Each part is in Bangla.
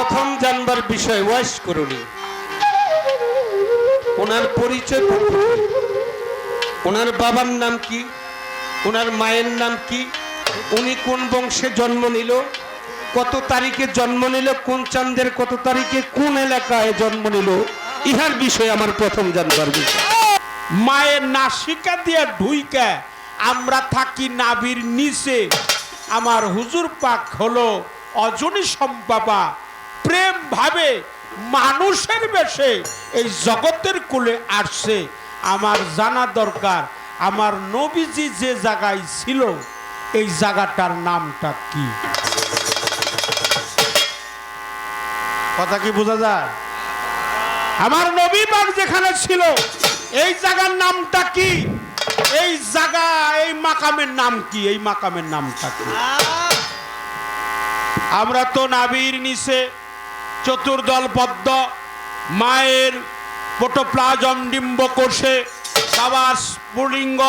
প্রথম জানবার বিষয় ওয়াইস করুনি, ওনার পরিচয় পত্র, ওনার বাবার নাম কি, ওনার মায়ের নাম কি, উনি কোন বংশে জন্ম নিল, কত তারিখে জন্ম নিল, কোন চাঁদের কত তারিখে কোন এলাকায় জন্ম নিল, ইহার বিষয়ে আমার প্রথম জানবার বিষয়। মায়ের নাসিকা দিয়ে ঢুইকা আমরা থাকি নাভির নিচে। আমার হুজুর পাক হলো অজনী সম্পাবা, প্রেম ভাবে মানুষের বেশে এই জগতের কুলে আসছে। আমার জানা দরকার আমার নবীজি যে জায়গায় ছিল এই জায়গাটার নামটা কি। কথা কি বোঝা যায়? আমার নবী পাক যেখানে ছিল এই জায়গার নামটা কি, এই জায়গা এই মাকামের নাম কি, এই মাকামের নামটা কি? আমরা তো নাভির নিচে চতুর্দল পদ্ম, মায়ের প্রোটোপ্লাজম ডিম্ব কোষে বাবার স্ফুলিঙ্গ,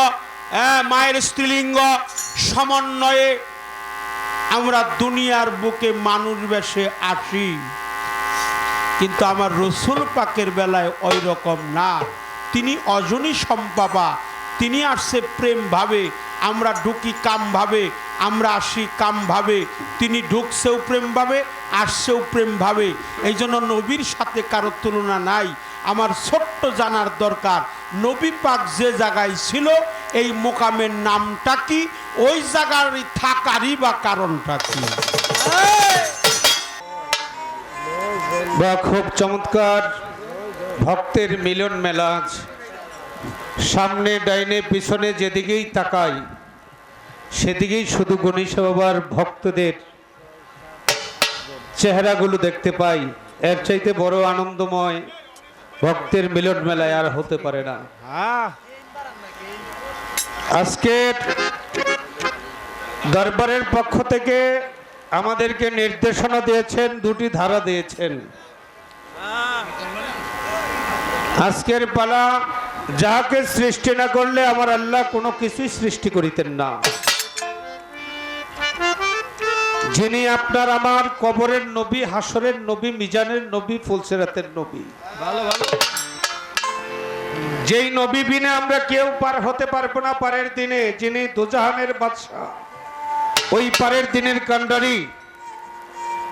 মায়ের স্ত্রীলিঙ্গ সমন্বয়ে আমরা দুনিয়ার বুকে মানুষ বেশে আসি। কিন্তু আমার রসুল পাকের বেলায় ওই রকম না। তিনি অজনী সম্পাবা, তিনি আসছে প্রেম ভাবে, আমরা ঢুকি কাম ভাবে, আমরা আসি কাম ভাবে। তিনি ঢুকছেও প্রেম ভাবে, আসছেও প্রেম ভাবে। এই জন্য নবীর সাথে কারো তুলনা নাই। আমার ছোট্ট জানার দরকার নবী পাক যে জায়গায় ছিল এই মোকামের নামটা কি, ওই জায়গার থাকারই বা কারণটা কি। বা খুব চমৎকার ভক্তের মিলন মেলাজ। সামনে ডাইনে পিছনে যেদিকেই তাকাই সেদিকেই শুধু গণেশ বাবার ভক্তদের চেহারাগুলো দেখতে পাই। এর চাইতে বড় আনন্দময় ভক্তের মিলন মেলায় আর হতে পারে না। আজকের দরবারের পক্ষ থেকে আমাদেরকে নির্দেশনা দিয়েছেন, দুটি ধারা দিয়েছেন। আজকের পালা যাহাকে সৃষ্টি না করলে আমার আল্লাহ কোনো কিছুই সৃষ্টি করিতেন না। যিনি আপনার আমার কবরের নবী, হাসরের নবী, মিজানের নবী, ফুলসিরাতের নবী, যেই নবী বিনে আমরা কেউ পার হতে পারবো না পারের দিনে, যিনি দুজাহানের বাদশা, ওই পারের দিনের কান্ডারি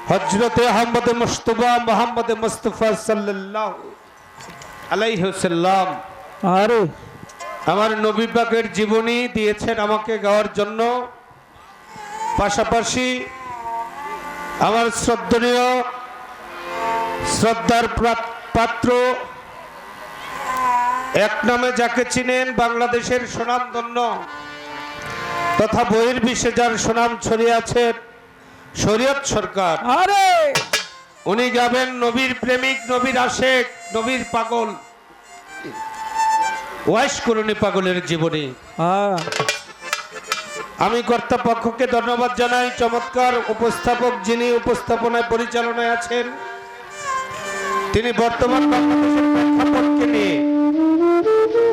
হযরতে আহমদ মুস্তাফা মুহাম্মদ মুস্তাফা সাল্লাল্লাহু আলাইহি ওয়াসাল্লাম আরে আমার নবী পাকের জীবনী দিয়েছেন আমাকে গাওয়ার জন্য। পাশাপাশি আমার শ্রদ্ধনীয় শ্রদ্ধার পাত্র, এক নামে যাকে চিনেন বাংলাদেশের সুনামধন্য তথা বহির্বিশ্বে যার সুনাম ছড়িয়ে আছে, শরীয়ত সরকার, আরে উনি গাবেন নবীর প্রেমিক, নবীর আশেক, নবীর পাগল, ওয়াইস করুনি পাগলের জীবনী। আমি কর্তা পক্ষকে ধন্যবাদ জানাই। চমৎকার উপস্থাপক যিনি উপস্থাপনায় পরিচালনায় আছেন, তিনি বর্তমান বাংলাদেশের প্রেক্ষাপটকে নিয়ে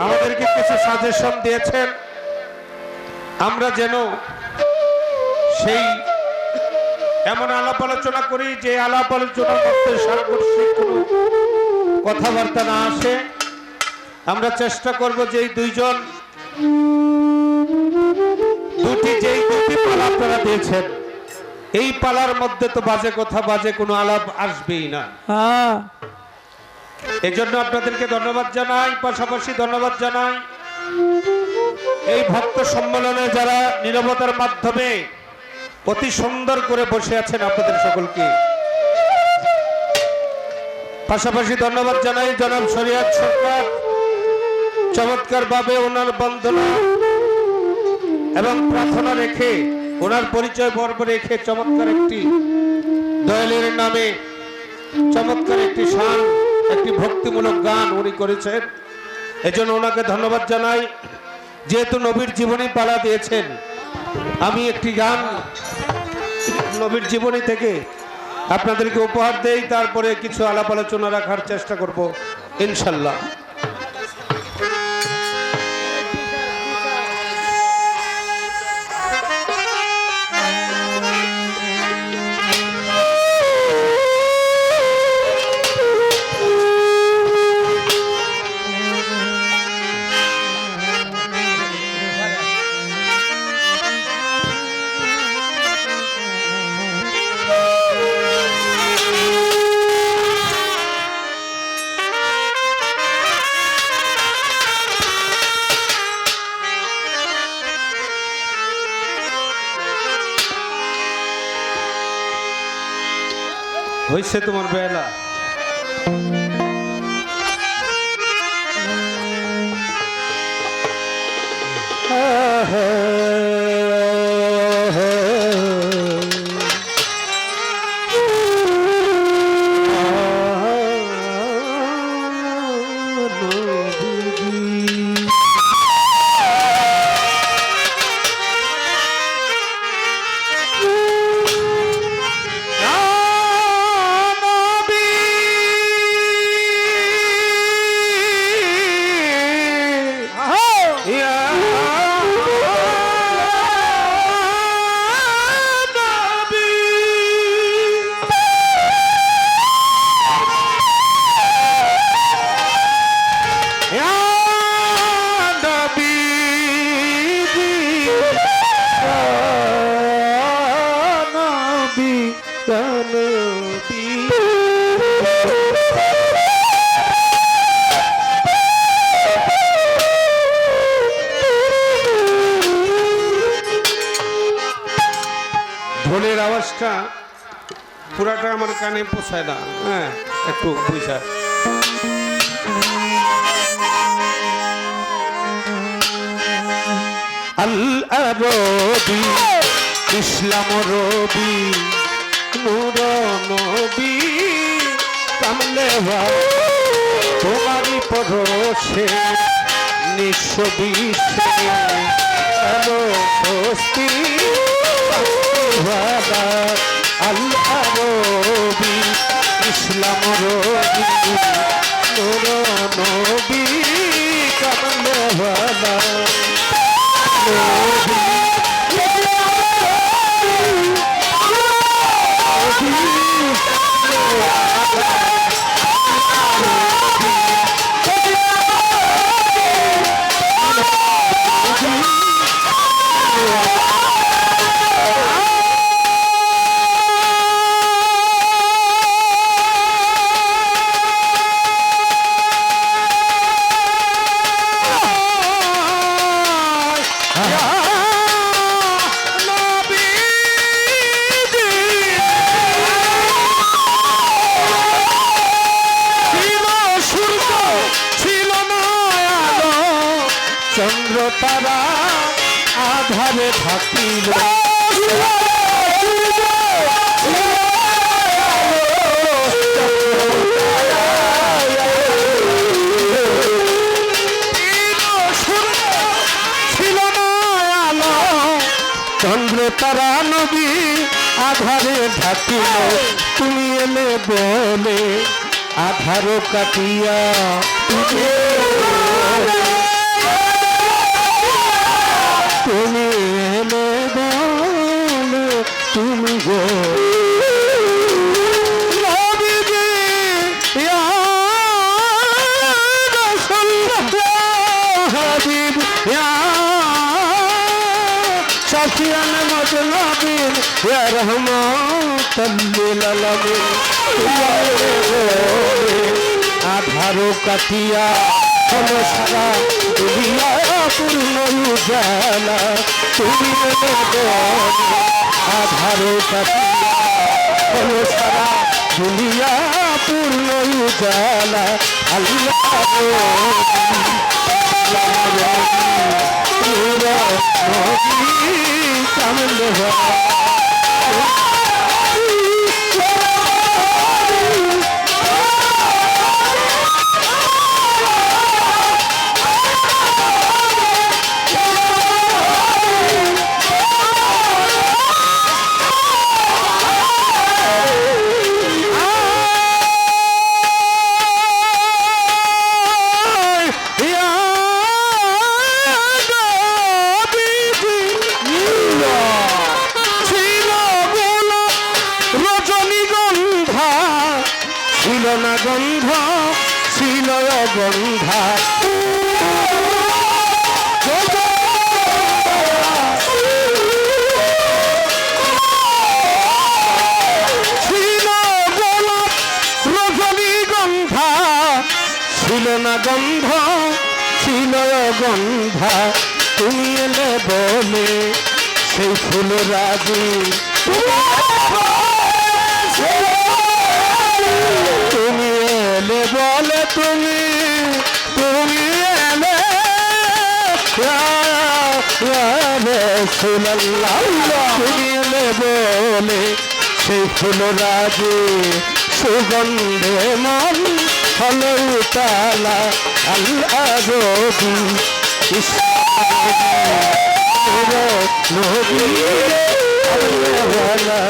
আমাদেরকে কিছু সাজেশন দিয়েছেন। আমরা যেন সেই এমন আলাপ আলোচনা করি যে আলাপ আলোচনার মধ্যে সাংঘর্ষিক কোনো কথাবার্তা না আসে। আমরা চেষ্টা করব যে এই দুটি পালা আপনারা দিয়েছেন, এই পালার মধ্যে তো বাজে কথা, বাজে কোনো আলাপ আসবেই না। এই জন্য আপনাদেরকে ধন্যবাদ জানাই। পাশাপাশি ধন্যবাদ জানাই এই ভক্ত সম্মেলনে যারা নীরবতার মাধ্যমে অতি সুন্দর করে বসে আছেন আপনাদের সকলকে। পাশাপাশি ধন্যবাদ জানাই জনাব শরীয়ত সরকার, চমৎকার ভাবে ওনার বন্দনা এবং প্রার্থনা রেখে, ওনার পরিচয় পর্ব রেখে চমৎকার একটি দয়ালের নামে চমৎকার একটি শান, একটি ভক্তিমূলক গান উনি করেছেন। এজন্য ওনাকে ধন্যবাদ জানাই। যেহেতু নবীর জীবনী পালা দিয়েছেন, আমি একটি গান নবীর জীবনী থেকে আপনাদেরকে উপহার দেই, তারপরে কিছু আলাপ আলোচনা রাখার চেষ্টা করব ইনশাল্লাহ। হয়েছে তোমার বেলা। ঢোলের আওয়াজটা পুরাটা আমার কানে পোষায় না, হ্যাঁ একটু বুঝা। আল আরবি ইসলাম রবি নূর নবী কামলেওয়া তোমারই পরশে নিঃস্ব বিশ্বে আলো স্বস্তি আল আরবি ইসলাম রবি নূর নবী কামলেওয়ালা চন্দ্র তারা আধারে থাকিল ছিল না আলো, চন্দ্র তারা নবী আধারে ঢাকিল। তুমি এলে বলে আধার কাটিয়া তুমি এলে বলে তুমি গো নবীজি ইয়া রাসূলুল্লাহ হাবিব ইয়া শাফিয়ান মজলবিন ইয়া রহমাতাল লিল আলামিন আধার কাটিয়া হলো সারা দুনিয়া পূর্ণ উজালা। তুমি আধার কাটিয়া হলো সারা দুনিয়া পূর্ণ উজালা। আল্লাহ কামলে না গন্ধ ছিল গন্ধা ছিল গোলাপ রজনীগন্ধা ছিল না গন্ধ ছিল গন্ধা। তুমি এলে বলে সেই ফুল রাজি রাসূলুল্লাহ তুমি এলে বলে সেই ফুল রাজে সুগন্ধে মন হলো উতালা আল্লাহ রবি নবী আল্লাহ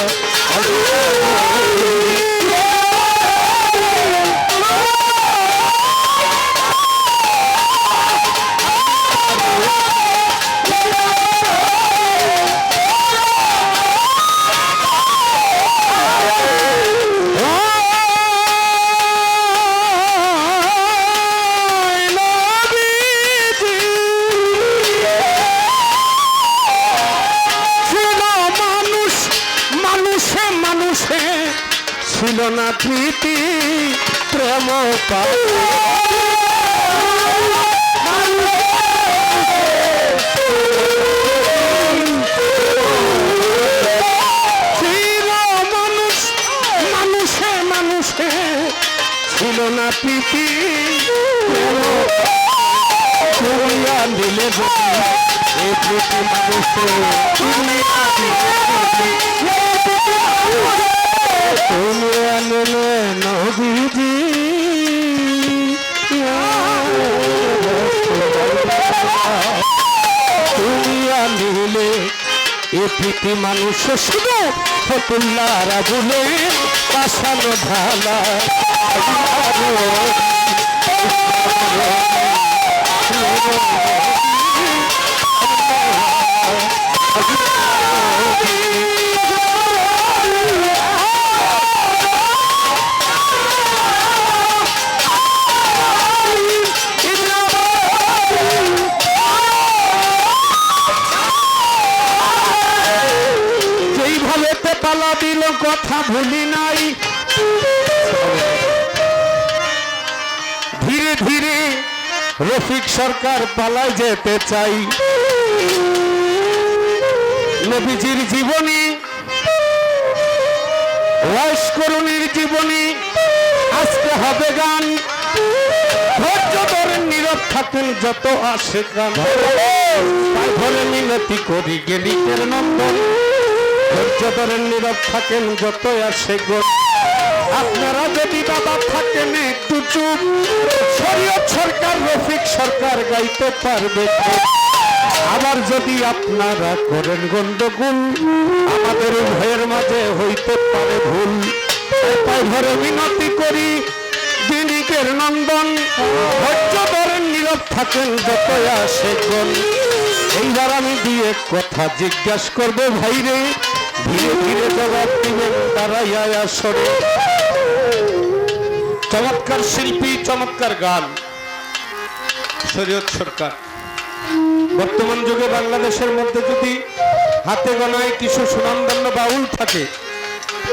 ছিল না প্রীতি প্রেম ছিল মানুষ মানুষে মানুষে ছিল না প্রীতি দিলে এই প্রীতি মানুষে তুমি আনলে নবীজি তুমি আনলে এ প্রীতি মানুষ শুধু ফতুল্লাহ রাজুলে পাশানো ঢালা পালা দিল কথা ভুলি নাই ধীরে ধীরে রফিক সরকার পালায় যেতে চাই নবীজির জীবনী ওয়াইস করুণীর জীবনী আজকে হবে গান ধৈর্য ধরেন নীরব থাকেন যত আসে গান তাই ধরে মিনতি করি গেলিকের নন্দন ধৈর্য ধরেন নীরব থাকেন যত আসে গো আপনারা যদি বাবা থাকেন একটু চুপ শরীয়ত সরকার রফিক সরকার গাইতে পারবে আবার যদি আপনারা করেন গন্ডগোল আমাদের উভয়ের মাঝে হইতে পারে ভুল তাই ধরে মিনতি করি দিনিকের নন্দন ধৈর্য ধরেন নীরব থাকেন যত আসে গণ এইবার আমি দিয়ে কথা জিজ্ঞাসা করবো ভাইরে ধীরে ধীরে জবাব দিবেন তারাই আসরে চমৎকার শিল্পী চমৎকার গান শরীয়ত সরকার বর্তমান যুগে বাংলাদেশের মধ্যে যদি হাতে গোনায় কিছু সুনামধন্য বাউল থাকে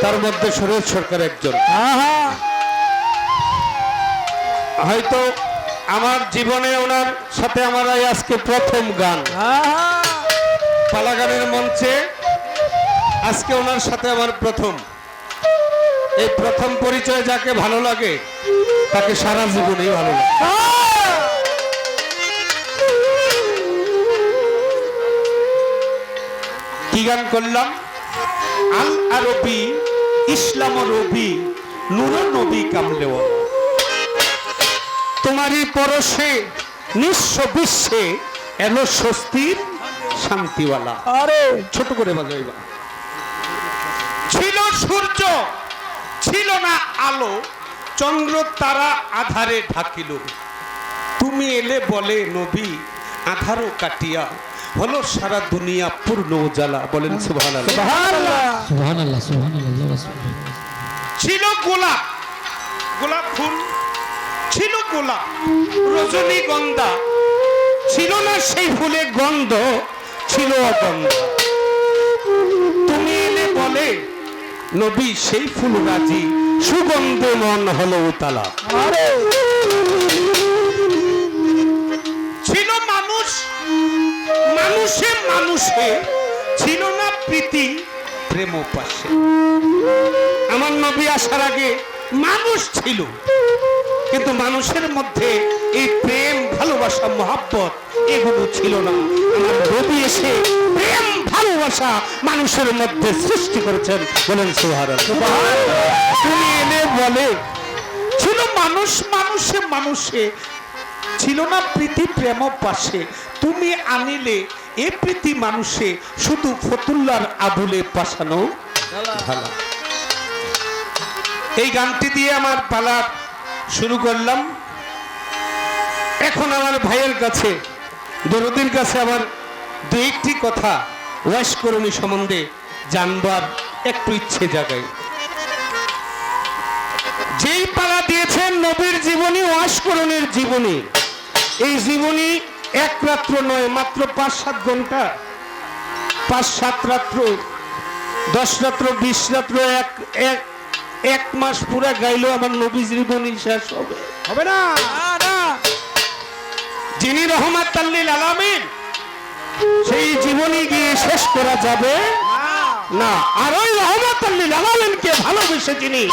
তার মধ্যে শরীয়ত সরকার একজন হয়তো আমার জীবনে ওনার সাথে আমার আজকে প্রথম গান পালা গানের মঞ্চে আজকে ওনার সাথে আমার প্রথম এই প্রথম পরিচয় যাকে ভালো লাগে তাকে সারা জীবনেই ভালো লাগে কি গান করলাম আল আরবি ইসলাম রবি নূর নবী কামলেও তোমারই পরশে নিঃস্ব বিশ্বে এলো স্বস্তির শান্তিওয়ালা আরে ছোট করে বাজাইবা ছিল সূর্য ছিল না আলো চন্দ্র তারা আধারে ঢাকিল তুমি এলে বলে নবী আধারও কাটিয়া হলো সারা দুনিয়া পূর্ণ উজালা বলেন সুবহানাল্লাহ সুবহানাল্লাহ সুবহানাল্লাহ ছিল গোলাপ গোলাপ ফুল ছিল গোলাপ রজনীগন্ধা ছিল না সেই ফুলের গন্ধ ছিল অগন্ধ তুমি এলে বলে নবী সেই ফুল রাজি সুগন্ধে মন হলো উতালা ছিল মানুষ মানুষে মানুষে ছিল না প্রীতি প্রেম পাশে আমার নবী আসার আগে মানুষ ছিল কিন্তু মানুষের মধ্যে এই প্রেম ভালোবাসা মহাব্বত এগুলো ছিল না। আমার নবী এসে প্রেম ভালোবাসা মানুষের মধ্যে সৃষ্টি করেছেন। বলেন সুবহানাল্লাহ। তুমি এনে বলে ছিল মানুষ মানুষে মানুষে, ছিল না প্রীতি প্রেম পাশে, তুমি আনিলে এ প্রীতি মানুষে, শুধু ফতুল্লার আবুলে পাশানো ভালা। এই গানটি দিয়ে আমার পালা শুরু করলাম। এখন আমার ভাইয়ের কাছে, দরদির কাছে আমার দু একটি কথা ওয়াশ করণী সম্বন্ধে জানবার একটু ইচ্ছে জাগাই। যেই পালা দিয়েছেন নবীর জীবনী, ওয়াশ করণীর জীবনী, এই জীবনী এক রাত্র নয়, মাত্র 5-7 ঘন্টা, 5-7 রাত্র, 10 রাত্র, 20 রাত্র, এক মাস পুরা গাইলেও আমার নবী জীবনী শেষ হবে না। যিনি রহমাতাল লিল আলামিন, সেই জীবনী গিয়ে শেষ করা যাবে না। আর ওই রহমাতাল লিল আলামিনকে ভালোবেসে যিনি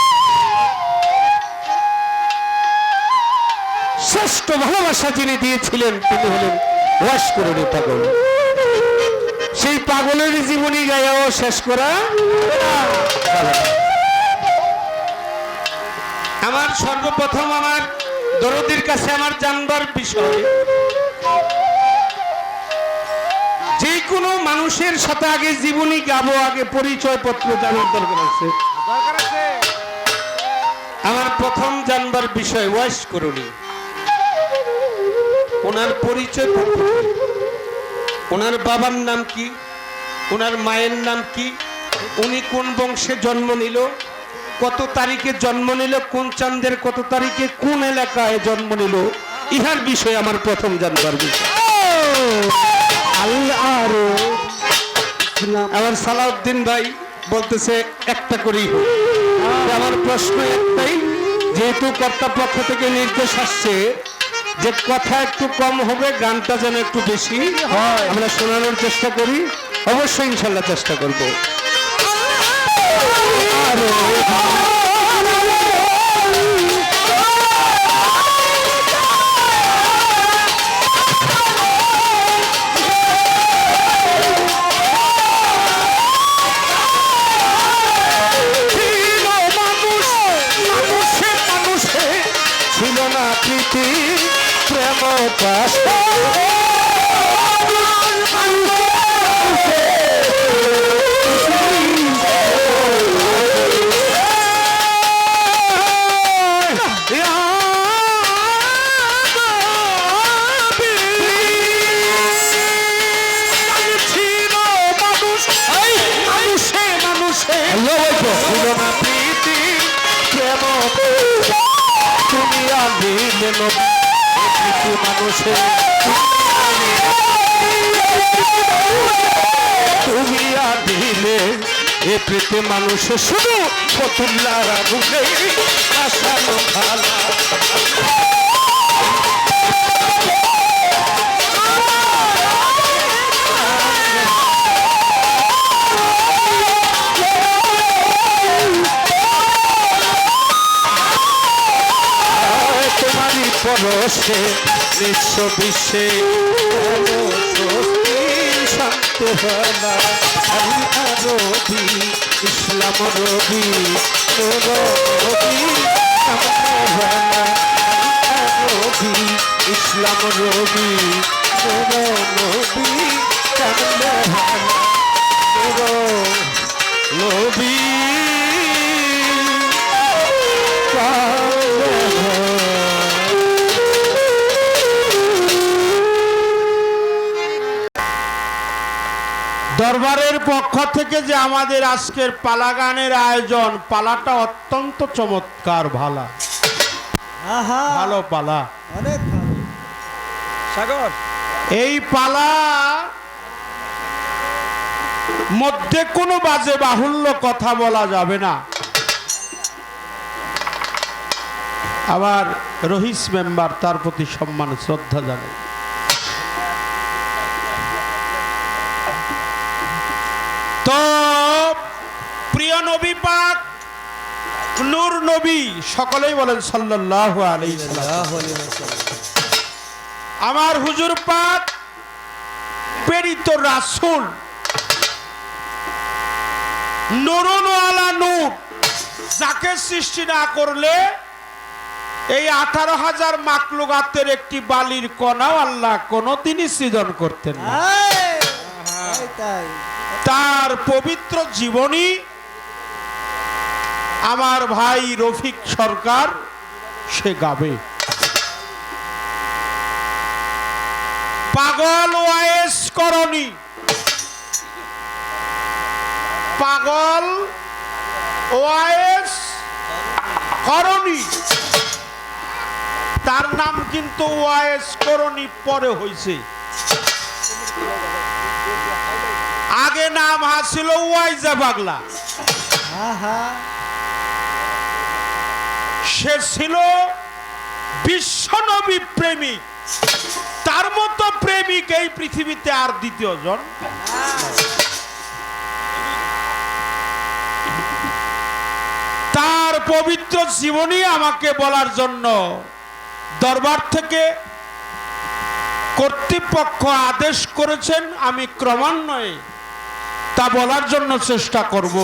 শ্রেষ্ঠ ভালোবাসা যিনি দিয়েছিলেন, তিনি হলেন ওয়াশ করণী পাগল। সেই পাগলের জীবনী গায়াও শেষ করা। আমার সর্বপ্রথম আমার দরদির কাছে আমার জানবার বিষয়, যে কোনো মানুষের সাথে আগে জীবনী গাবো, আগে পরিচয় পত্র জানার দরকার আছে। আমার প্রথম জানবার বিষয় ওয়াশ করণী, ওনার পরিচয় পত্র, ওনার বাবার নাম কি, ওনার মায়ের নাম কি, উনি কোন বংশে জন্ম নিল, কত তারিখে জন্ম নিল, কোন চাঁদের কত তারিখে কোন এলাকায় জন্ম নিল, ইহার বিষয়ে আমার প্রথম জানবার বিষয়। আমার সালাউদ্দিন ভাই বলতেছে একটা করেই হোক। আমার প্রশ্ন একটাই, যেহেতু কর্তাপক্ষ থেকে নির্দেশ আসছে যে কথা একটু কম হবে, গানটা যেন একটু বেশি হয়, আমরা শোনানোর চেষ্টা করি। অবশ্যই ইনশাল্লাহ চেষ্টা করব। ছিল না প্রীতি প্রেম পাশা, ছিল না প্রীতি প্রেম, তুমি আনিলে নবী মানুষে, তুমি আনিলে এ প্রীতি মানুষে, শুধু ফতুল্লার আগুনে আসানো ভালা। তোমারই পরশে বিশ্ব বিশ্বে শান্ত ভালা। রবি ইসলাম রবি রবি রবি ইসলাম রবি রবি রবি দরবারের পক্ষ থেকে যে আমাদের আজকের পালা গানের আয়োজন, পালাটা অত্যন্ত চমৎকার, ভালো ভালো পালা, অনেক ভালো। সাগর, এই পালা মধ্যে কোনো বাজে বাহুল্য কথা বলা যাবে না। আবার রহিস মেম্বার, তার প্রতি সম্মান শ্রদ্ধা জানাই। তো প্রিয় নবী পাক নূর নবী, সকলেই বলেন সাল্লাল্লাহু আলাইহি ওয়াসাল্লাম। আমার হুজুর পাক প্রেরিত রাসূল, নূরুন আলা নূর, যাকে সৃষ্টি না করলে এই 18,000 মাখলুকাতের একটি বালির কণাও আল্লাহ কোনোদিনই সৃজন করতেন না। তার পবিত্র জীবনী আমার ভাই রফিক সরকার সে গাবে। পাগল ওয়াইস করণী, পাগল ওয়াইস করণী, তার নাম কিন্তু ওয়াইস করণী পরে হয়েছে। আগে নাম হাসিল ওয়াইজা পাগলা। সে ছিল বিশ্বনবী প্রেমিক, তার মতো প্রেমিক এই পৃথিবীতে আর দ্বিতীয় জন। তার পবিত্র জীবনী আমাকে বলার জন্য দরবার থেকে কর্তৃপক্ষ আদেশ করেছেন, আমি ক্রমান্বয়ে তা বলার জন্য চেষ্টা করব।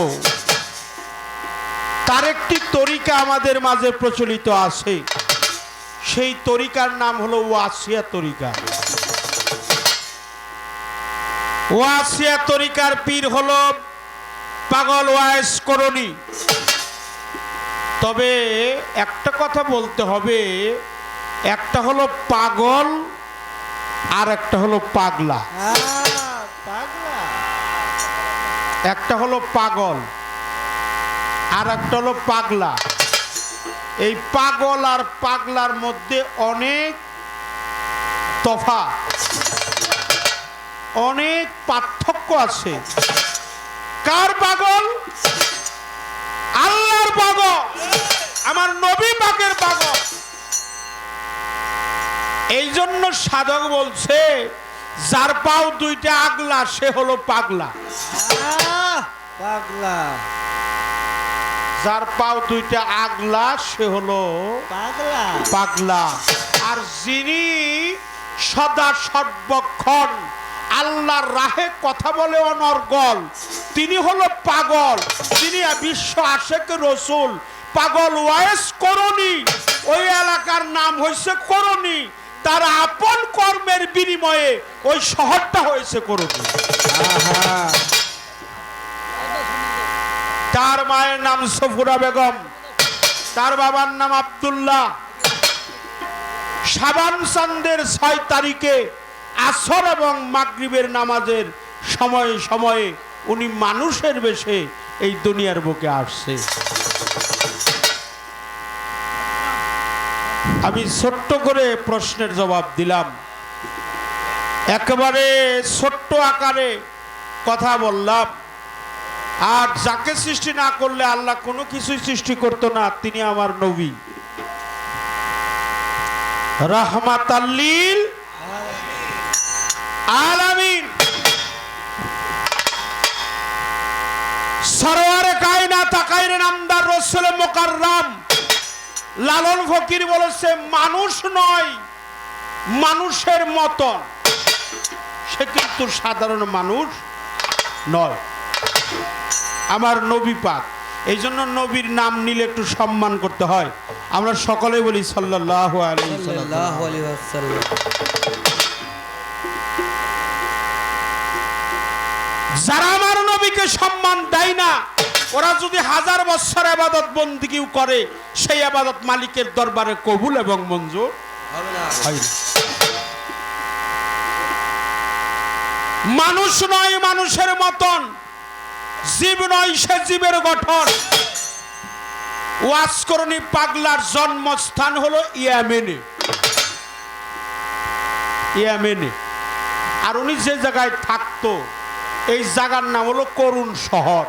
তার একটি তরিকা আমাদের মাঝে প্রচলিত আছে, সেই তরিকার নাম হলো ওয়াসিয়া তরিকা। ওয়াসিয়া তরিকার পীর হলো পাগল ওয়াইস করণী। তবে একটা কথা বলতে হবে, একটা হলো পাগল আর একটা হলো পাগলা। একটা হলো পাগল আর একটা হলো পাগলা। এই পাগল আর পাগলার মধ্যে অনেক তফাৎ, অনেক পার্থক্য আছে। কার পাগল? আল্লাহর পাগল, আমার নবী পাকের পাগল। এই জন্য সাধক বলছে, যার পাও দুইটা আগলা সে হলো পাগলা। পাগলা, যার পাও দুইটা আগলা সে হলো পাগলা, পাগলা। আর যিনি সদা সর্বক্ষণ আল্লাহর রাহে কথা বলে অনর্গল, তিনি হলো পাগল। তিনি বিশ্ব আশেক রসুল পাগল ওয়াইস করণী। ওই এলাকার নাম হয়েছে করণী, তার আপন কর্মের বিনিময়ে ওই শহরটা হয়েছে করণী। তার মায়ের নাম সফুরা বেগম, তার বাবার নাম আব্দুল্লাহ। শাবান চাঁদের 6 তারিখে আসর এবং মাগরিবের নামাজের সময়ে সময়ে উনি মানুষের বেশে এই দুনিয়ার বুকে আসছে। আমি ছোট্ট করে প্রশ্নের জবাব দিলাম, একেবারে ছোট্ট আকারে কথা বললাম। আর যাকে সৃষ্টি না করলে আল্লাহ কোনো কিছুই সৃষ্টি করতো না, তিনি আমার নবী রাহমাতাল লিল আলামিন। সরওয়ারে কায়নাত আকাইরে নামদার রাসূল মুকাররম লালন ফকির বলেছে, মানুষ নয়, মানুষের মতন। সে কিন্তু সাধারণ মানুষ নয়, আমার নবী পাক। এই জন্য নবীর নাম নিলে একটু সম্মান করতে হয়। আমরা সকলে বলি সাল্লাল্লাহু আলাইহি ওয়াসাল্লাম। যারা আমার নবীকে সম্মান দেয় না, ওরা যদি 1000 বছর ইবাদত বন্দেগী করে, সেই ইবাদত মালিকের দরবারে কবুল এবং মঞ্জুর হবে না। মানুষ নয় মানুষের মতন, জীব নয় সে জীবের গঠন। ওয়াজ করণী পাগলার জন্মস্থান হলো ইয়েমেনে। ইয়েমেনে। আর উনি যে জায়গায় থাকতো এই জায়গার নাম হলো করুণ শহর।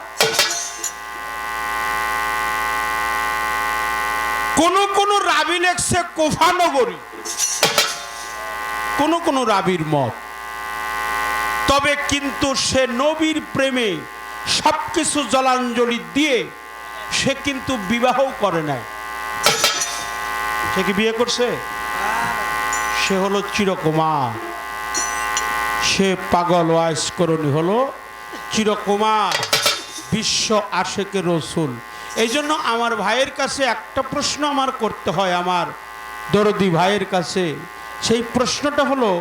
কোন রাবি লেখছে কুফা নগরী, কোন রাবির মত। তবে কিন্তু সে নবীর প্রেমে সবকিছু জলাঞ্জলি দিয়ে সে কিন্তু বিবাহও করে নাই। সে কি বিয়ে করছে? সে হলো চিরকুমার। সে পাগল ওয়াইসকরণী হলো চিরকুমার, বিশ্ব আশেকে রসুল। এই জন্য আমার ভাইয়ের কাছে একটা প্রশ্ন আমার করতে হয়, আমার দরদি ভাইয়ের কাছে। সেই প্রশ্নটা হলো,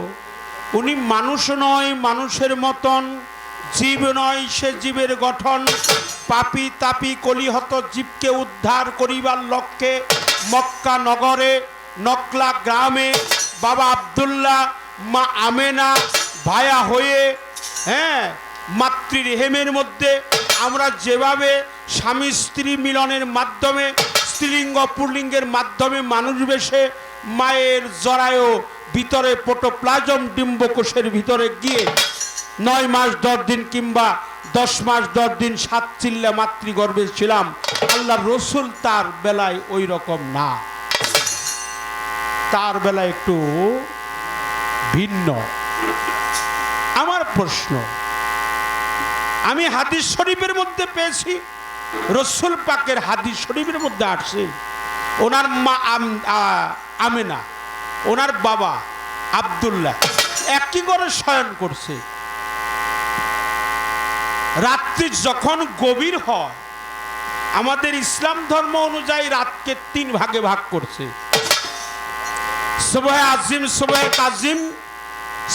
উনি মানুষ নয় মানুষের মতন, জীব নয় সে জীবের গঠন, পাপি তাপি কলিহত জীবকে উদ্ধার করিবার লক্ষ্যে মক্কা নগরে নকলা গ্রামে বাবা আব্দুল্লাহ মা আমেনা ভায়া হয়ে, মাতৃরেহেমের মধ্যে আমরা যেভাবে স্বামী স্ত্রী মিলনের মাধ্যমে স্ত্রীলিঙ্গ পুল্লিঙ্গের মাধ্যমে মানুষ বেশে মায়ের জরায়ু ভিতরে প্রোটোপ্লাজম ডিম্বকোষের ভিতরে গিয়ে 9 মাস 10 দিন কিংবা 10 মাস 10 দিন 7 চিল্লা মাতৃগর্ভে ছিলাম। আল্লাহ রসুল তার বেলায় ওই রকম না, তার বেলায় একটু ভিন্ন। আমার প্রশ্ন, আমি হাদিস শরীফের মধ্যে পেয়েছি, রসুল পাকের হাদিস শরীফের মধ্যে আসছে, ওনার মা আমেনা, ওনার বাবা আব্দুল্লাহ একই ঘরে শয়ন করছে। রাত্রি যখন গভীর হয়, আমাদের ইসলাম ধর্ম অনুযায়ী রাতকে 3 ভাগে ভাগ করছে, সুবহে আজিম, সুবহে কাজিম,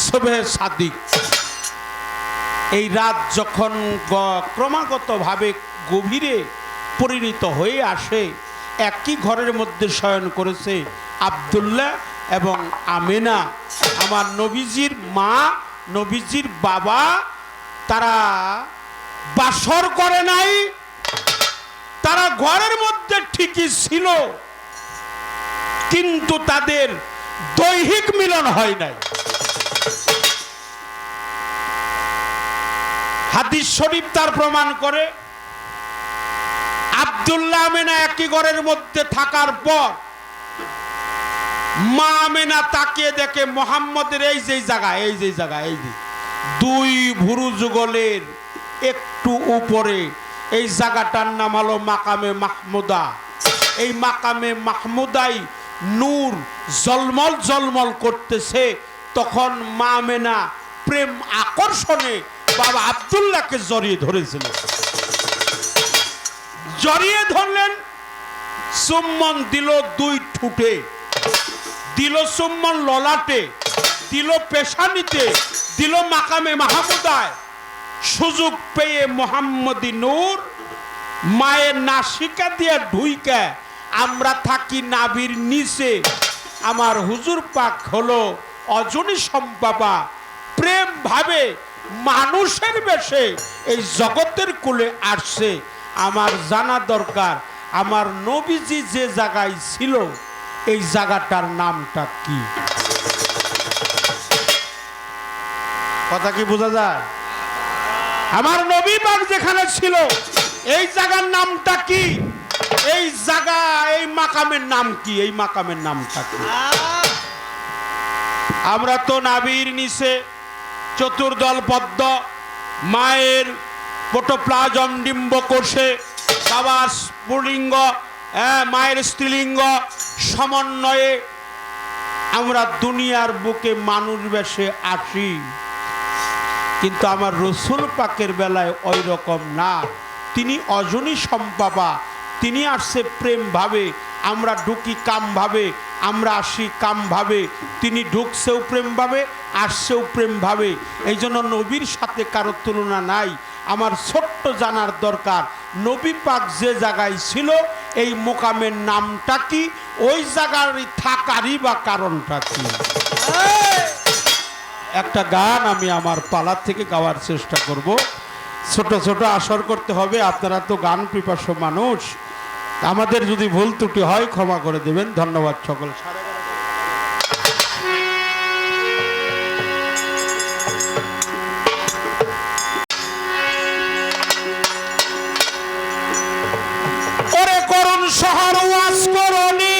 সুবহে সাদিক। এই রাত যখন ক্রমাগতভাবে গভীরে পরিণত হয়ে আসে, একই ঘরের মধ্যে শয়ন করেছে আব্দুল্লাহ এবং আমেনা। আমার নবীজির মা, নবীজির বাবা, তারা বাসর করে নাই, তারা ঘরের মধ্যে ঠিকই ছিল, কিন্তু তাদের দৈহিক মিলন হয় নাই। হাদিস শরীফ তার প্রমাণ করে। আব্দুল্লাহ আমেনা একই ঘরের মধ্যে থাকার পর মা আমেনা তাকিয়ে দেখে মোহাম্মদের এই যে জায়গা, এই যে 2 ভুরু যুগলের একটু উপরে এই জায়গাটার নাম হলো মাকামে মাহমুদা। এই মাকামে মাহমুদাই নূর জলমল জলমল করতেছে। তখন মা আমেনা প্রেম আকর্ষণে বাবা আব্দুল্লাহকে জড়িয়ে ধরেছিল। জড়িয়ে ধরলেন, চুম্বন দিল 2 ঠোঁটে, দিল চুম্বন ললাটে, দিল পেশানিতে, দিল মাকামে মাহমুদায়। সুযোগ পেয়ে মোহাম্মদী নূর মায়ের নাসিকা দিয়ে ঢুইকা, আমরা থাকি নাভির নিচে, আমার হুজুর পাক হলো অজনী সম্পাবা, প্রেম ভাবে মানুষের বেশে এই জগতের কোলে আসছে। আমার জানা দরকার, আমার নবীজি যে জায়গায় ছিল এই জায়গাটার নামটা কি? কথা কি বোঝা যায়? আমার নবী পাক যেখানে ছিল এই জায়গার নামটা কি? এই জায়গা, এই মাকামের নাম কি? এই মাকামের নামটা কি? আমরা তো নাভির নিচে চতুর্দল পদ্ম, মায়ের প্রোটোপ্লাজম ডিম্বকোষে বাবার পুল্লিঙ্গ, মায়ের স্ত্রীলিঙ্গ সমন্বয়ে আমরা দুনিয়ার বুকে মানুষ বেশে আসি। কিন্তু আমার রসুল পাকের বেলায় ওই রকম না। তিনি অজনী সম্পাবা, তিনি আসছে প্রেম ভাবে, আমরা ঢুকি কাম ভাবে, আমরা আসি কাম ভাবে। তিনি ঢুকছেও প্রেম ভাবে, আসছেও প্রেম ভাবে। এই জন্য নবীর সাথে কারো তুলনা নাই। আমার ছোট্ট জানার দরকার, নবী পাক যে জায়গায় ছিল এই মোকামের নামটা কি? ওই জায়গার থাকারই বা কারণটা কি? একটা গান আমি আমার পালা থেকে গাওয়ার চেষ্টা করব। ছোট ছোট আসর করতে হবে, আপনারা তো গান পিপাসু মানুষ, আমাদের যদি ভুল ত্রুটি হয় ক্ষমা করে দেবেন। ধন্যবাদ সকল। ওরে করুণ শহর ওয়াজ করনি,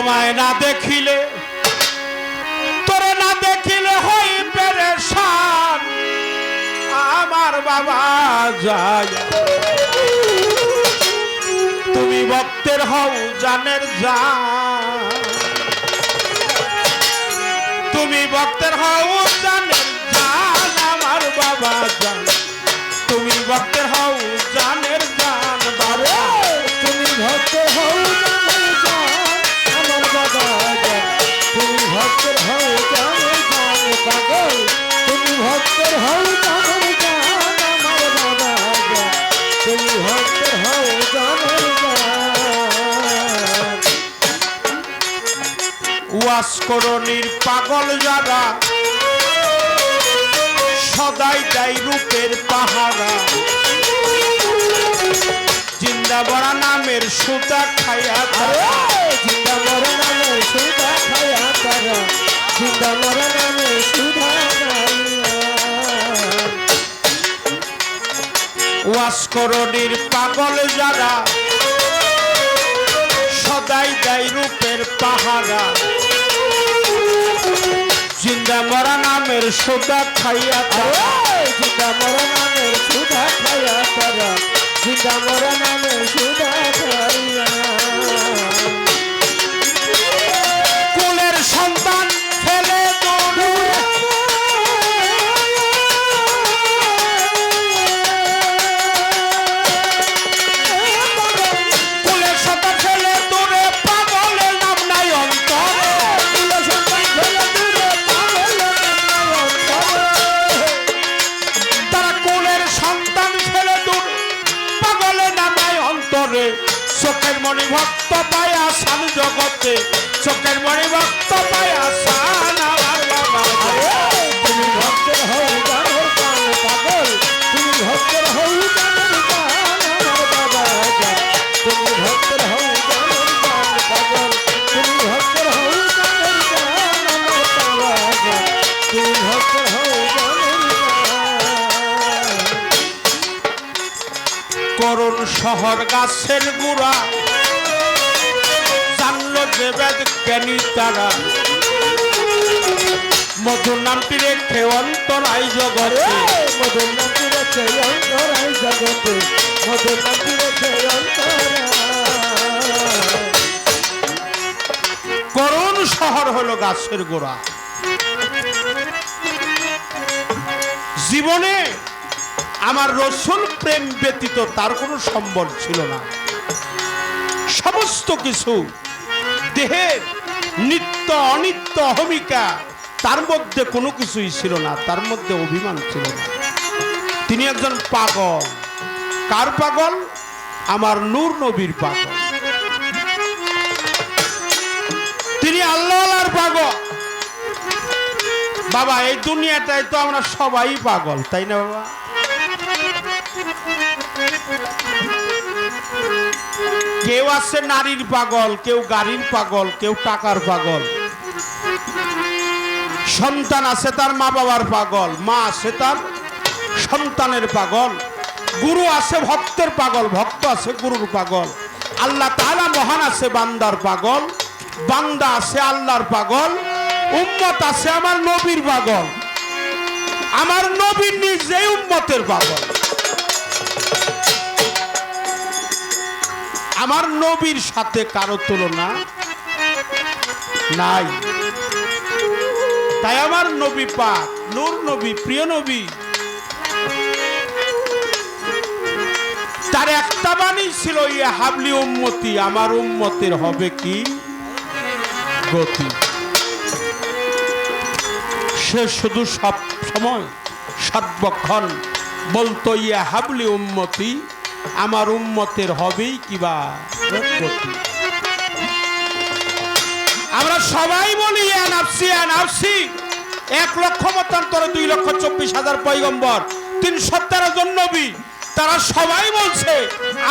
তোমায় না দেখিলে, তোরে না দেখিলে হই পেরেশান আমার বাবা যায়। তুমি ভক্তের হও জানের জান, তুমি ভক্তের হও জানের জান আমার বাবা জান। তুমি ভক্তের হও জানের জান বাবা। তুমি ভক্তের হও জানের জান আমার বাবা জান। তুমি ভক্তের হও জানের জান পাগল। তুমি ভক্তের হও জানের জান আমার বাবা জান। তুমি ভক্তের হও জানের জান। ওয়াস করণীর পাগল যারা সদাই দেয় রূপের পাহারা, জিন্দা বড়া নামের সুতা খাইয়া তারা। জিন্দা মরা নামে সুধা খায়া তারা। জিন্দা মরা নামে সুধা খাইয়া। ওয়াস করণীর পাগল যারা সদাই দেয় রূপের পাহারা, জিন্দা মরা নামের সুতা খাইয়া তারা। জিন্দা মরা নামে সুধা খায়া তারা। জিন্দা মরা নামে সুধা খাইয়া। কুলের সন্তান ফেলে দৌড়ে, কুলের সন্তান ফেলে দূরে পাগলের নাম নাই অন্তরে। তারা কুলের সন্তান ফেলে দূরে পাগলের নাম নাই অন্তরে। চোখের মণি ভক্ত পায় আসান জগতে, চোখের মণি ভক্ত পায় আসান আমার বাবা। তুমি ভক্তের হও জানের জান পাগল। তুমি ভক্তের হও জানের জান আমার বাবা জান। তুমি ভক্তের হও জানের জান পাগল। তুমি ভক্তের হও জানের জান আমার বাবা জান। তুমি ভক্তের হও জানের জান। করুণ শহর গাছের গুড়া জানলো যে বেদ জ্ঞানী তারা, মধুর নামটি রেখে অন্তরাই জগতে। মধুর নামটি রেখে অন্তরায় জগতে। মধুর নামটি রেখে অন্তরায়। করুণ শহর হলো গাছের গোড়া। জীবনে আমার রসুল প্রেম ব্যতীত তার কোনো সম্বল ছিল না। সমস্ত কিছু দেহের নিত্য অনিত্য অহমিকা, তার মধ্যে কোনো কিছুই ছিল না, তার মধ্যে অভিমান ছিল না। তিনি একজন পাগল। কার পাগল? আমার নূর নবীর পাগল। তিনি আল্লাহর পাগল। বাবা এই দুনিয়াটায় তো আমরা সবাই পাগল, তাই না বাবা? কেউ আছে নারীর পাগল, কেউ গাড়ির পাগল, কেউ টাকার পাগল। সন্তান আছে তার মা বাবার পাগল, মা আছে তার সন্তানের পাগল। গুরু আছে ভক্তের পাগল, ভক্ত আছে গুরুর পাগল। আল্লাহ তাআলা মহান আছে বান্দার পাগল, বান্দা আছে আল্লাহর পাগল। উম্মত আছে আমার নবীর পাগল, আমার নবীর নিজেই উম্মতের পাগল। আমার নবীর সাথে কারো তুলনা নাই। তাই আমার নবী পাক, নূর নবী, প্রিয় নবী, তার একটা বাণী ছিল, ইয়া হাবলি উম্মতি, আমার উম্মতের হবে কি গতি। সে শুধু সব সময় সর্বক্ষণ বলতো, ইয়া হাবলি উম্মতি, আমার উম্মতের হবেই কিবা গতি। আমরা সবাই বলি ইয়া নাফসি ইয়া নাফসি। 1,00,000 মতান্তরে 2,24,000 পয়গম্বর, 313 জন নবী, তারা সবাই বলছে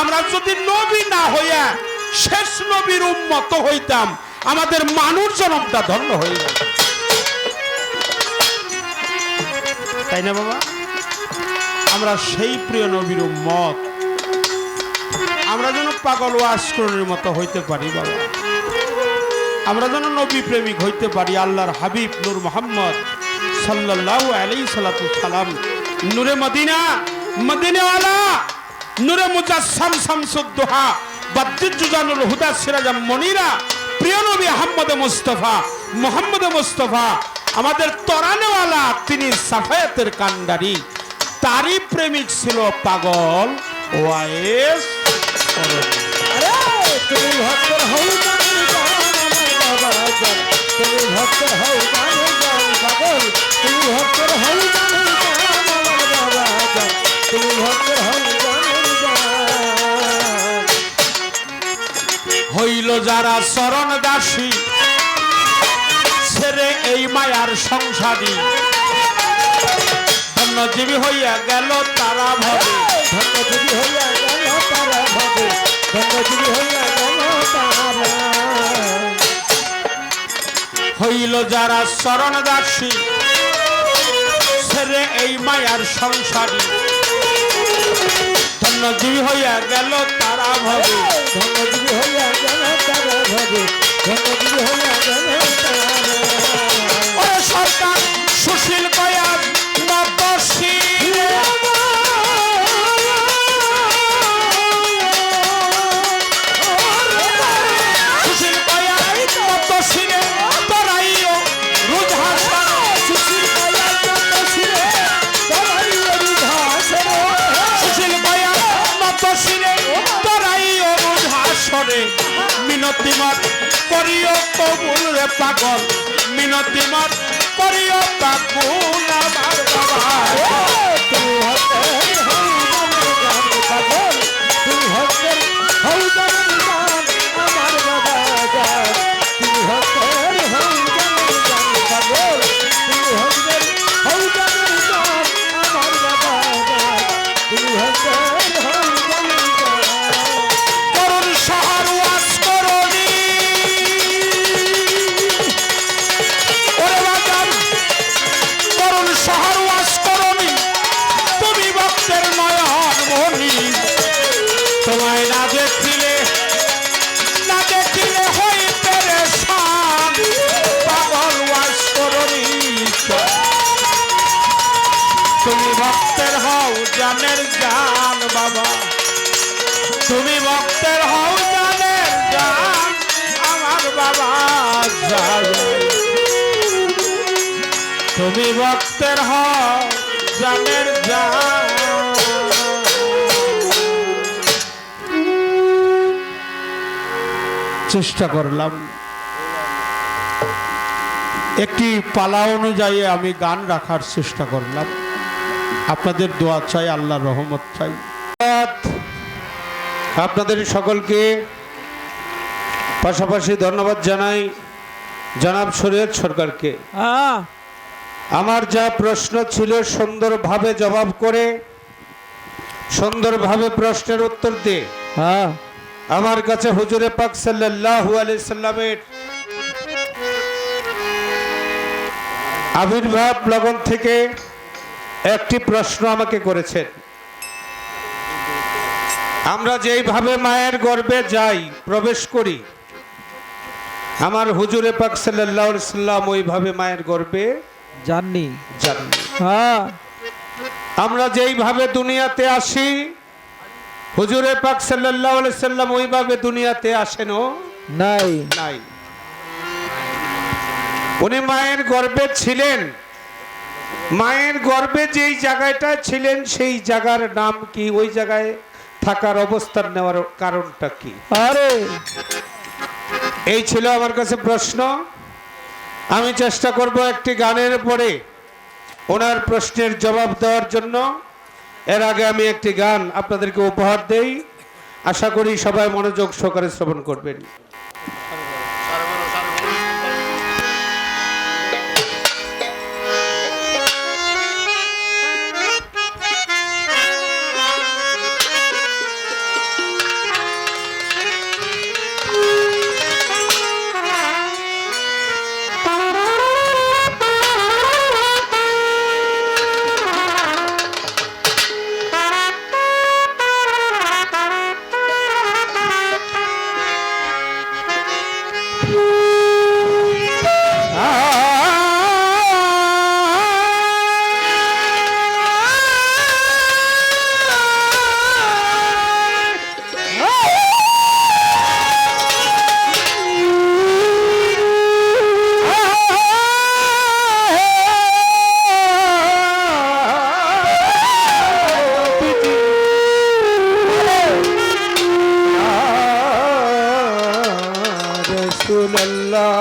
আমরা যদি নবী না হইয়া শেষ নবীর উম্মত হইতাম, আমাদের মানুষ জনমটা ধন্য হয়ে যেত। তাই না বাবা? আমরা সেই প্রিয় নবীর উম্মত। আমরা যেন পাগল ওয়াসকরণের মতো হইতে পারি বাবা। আমরা যেন নবী প্রেমিক হইতে পারি। আল্লাহর হাবিব নূর মোহাম্মদ সাল্লাল্লাহু আলাইহি সাল্লাম, নূরে মদিনা, মদিনাওয়ালা, নূরে মুজাসসাম শামসুদ্দোহা, বদ্রুজ্জানুল হুদা, সিরাজাম মনিরা, প্রিয় নবী আহমদ মুস্তাফা, মোহাম্মদ মুস্তাফা, আমাদের তরানেওয়ালা, তিনি সাফায়াতের কান্ডারি, তারই প্রেমিক ছিল পাগল ওয়াইস করণী। আরে তুমি ভক্তের হও জানের জান আমার বাবা জান, তুমি ভক্তের হও জানের জান পাগল, তুমি ভক্তের হও জানের জান আমার বাবা জান, তুমি ভক্তের হও জানের জান। হইল যারা চরণ দাসী, ছেড়ে এই মায়ার সংসারী, ধন্যজীবী হইয়া গেল তারা ভাবে, ধন্যজীবী হইয়া গেল তারা ভাবে, ধন্যজীবী হইয়া গেল তারা। হইল যারা চরণ দাসী, ছেড়ে এই মায়ার সংসারী, ধন্যজীবী হইয়া গেল তারা ভাবে। ধন্যজীবী হইয়া গেল তারা ভাবে, ধন্যজীবী হইয়া গেল তারা। ও সরকার সুশীল কয়ার নবশিরে, সুশীল কয়ার নবশিরে, তরাইও রুজহাসা, সুশীল কয়ার নবশিরে, তরাইও রুজহাসে, সুশীল কয়ার নবশিরে, তরাইও রুজহাসরে, মিনতিমত করিও কবুল রে পাগল, মিনতিমত করিও পাগল আমার বাবা। তুমি ভক্তের হও জানের জান পাগল, তুমি ভক্তের হও জানের জান আমার বাবা জান, তুমি ভক্তের হও জানের জান পাগল, তুমি ভক্তের হও জানের জান আমার বাবা জান, তুমি ভক্তের হও জানের জান। করুণ শহর ওয়াস করণি, ওরে বাজান, করুণ শহর ওয়াস করণি, তুমি ভক্তের নয়ন মনি, তোমায় না দেখিলে, না দেখিলে হই পেরেশান, পাগল ওয়াস করণি। তুমি ভক্তের হও জানের জান বাবা, তুমি ভক্তের হও জানের জান আমার বাবা জান, তুমি ভক্তের হও জানের জান। চেষ্টা করলাম একটি পালা অনুযায়ী আমি গান রাখার চেষ্টা করলাম। আপনাদের দোয়া চাই, আল্লাহর রহমত চাই। আপনাদের সকলকে পাশাপাশি ধন্যবাদ জানাই জনাব শরীয়ত সরকারকে। আমার যা প্রশ্ন ছিল সুন্দরভাবে জবাব করে, সুন্দরভাবে প্রশ্নের উত্তর দিয়ে আমার কাছে হুজুরে পাক সাল্লাল্লাহু আলাইহি সাল্লামের আবির্ভাব লগন থেকে একটি প্রশ্ন আমাকে করেছেন। আমরা যেইভাবে মায়ের গর্ভে যাই, প্রবেশ করি, আমার হুজুরে পাক সাল্লাল্লাহু আলাইহি সাল্লাম ওইভাবে মায়ের গর্ভে জাননি যাননি। হ্যাঁ, আমরা যেইভাবে দুনিয়াতে আসি, হুজুরে পাক সাল্লাল্লাহু আলাইহি সাল্লাম ওইভাবে দুনিয়াতে আসেনও নাই নাই। উনি মায়ের গর্ভে ছিলেন। মায়ের গর্ভে যেই জায়গাটা ছিলেন সেই জায়গার নাম কি? ওই জায়গায় থাকার অবস্থান নেওয়ার কারণটা কি? আরে এই ছিল আমার কাছে প্রশ্ন। আমি চেষ্টা করব একটি গানের পরে ওনার প্রশ্নের জবাব দেওয়ার জন্য। এর আগে আমি একটি গান আপনাদেরকে উপহার দেই, আশা করি সবাই মনোযোগ সহকারে শ্রবণ করবেন। রাসূলুল্লাহ।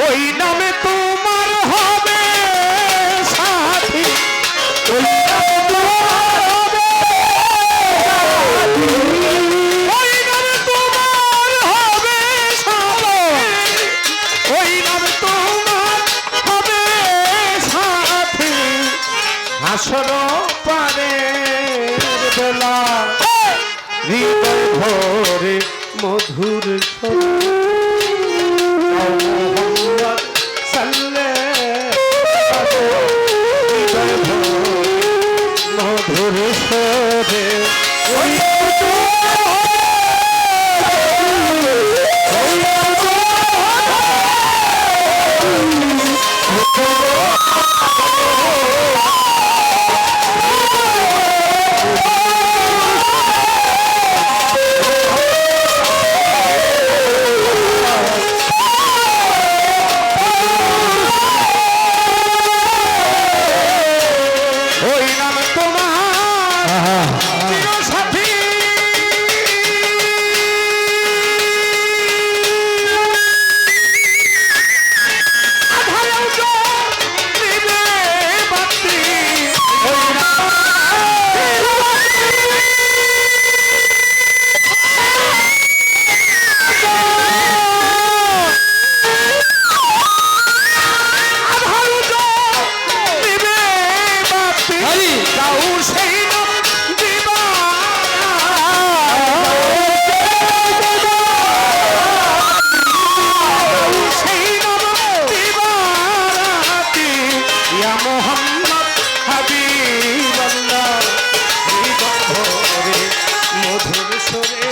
ওই নামে তোমার হবে সাথী, ওই নামে তোমার হবে সাথী, ওই নামে তোমার হবে সাথী, ওই নামে তোমার হবে সাথী। হাসর পারের বেলা হৃদয় ভরে মধুর স্বর মোহাম্মদ সাল্লাল্লাহু হৃদয় ভরে মধুর স্বরে ওই ওই নাম তোমার প্রিয় সাথী। আধারেও জ্বলিবে বাতি, ওই নাম আধারেও জ্বলিবে বাতি, গাও সেই নাম দিবানা, গাও সেই নাম দিবারাতি, ইয়া মুহাম্মদ হাবিবাল্লাহ হৃদয় ভরে মধুর সুরে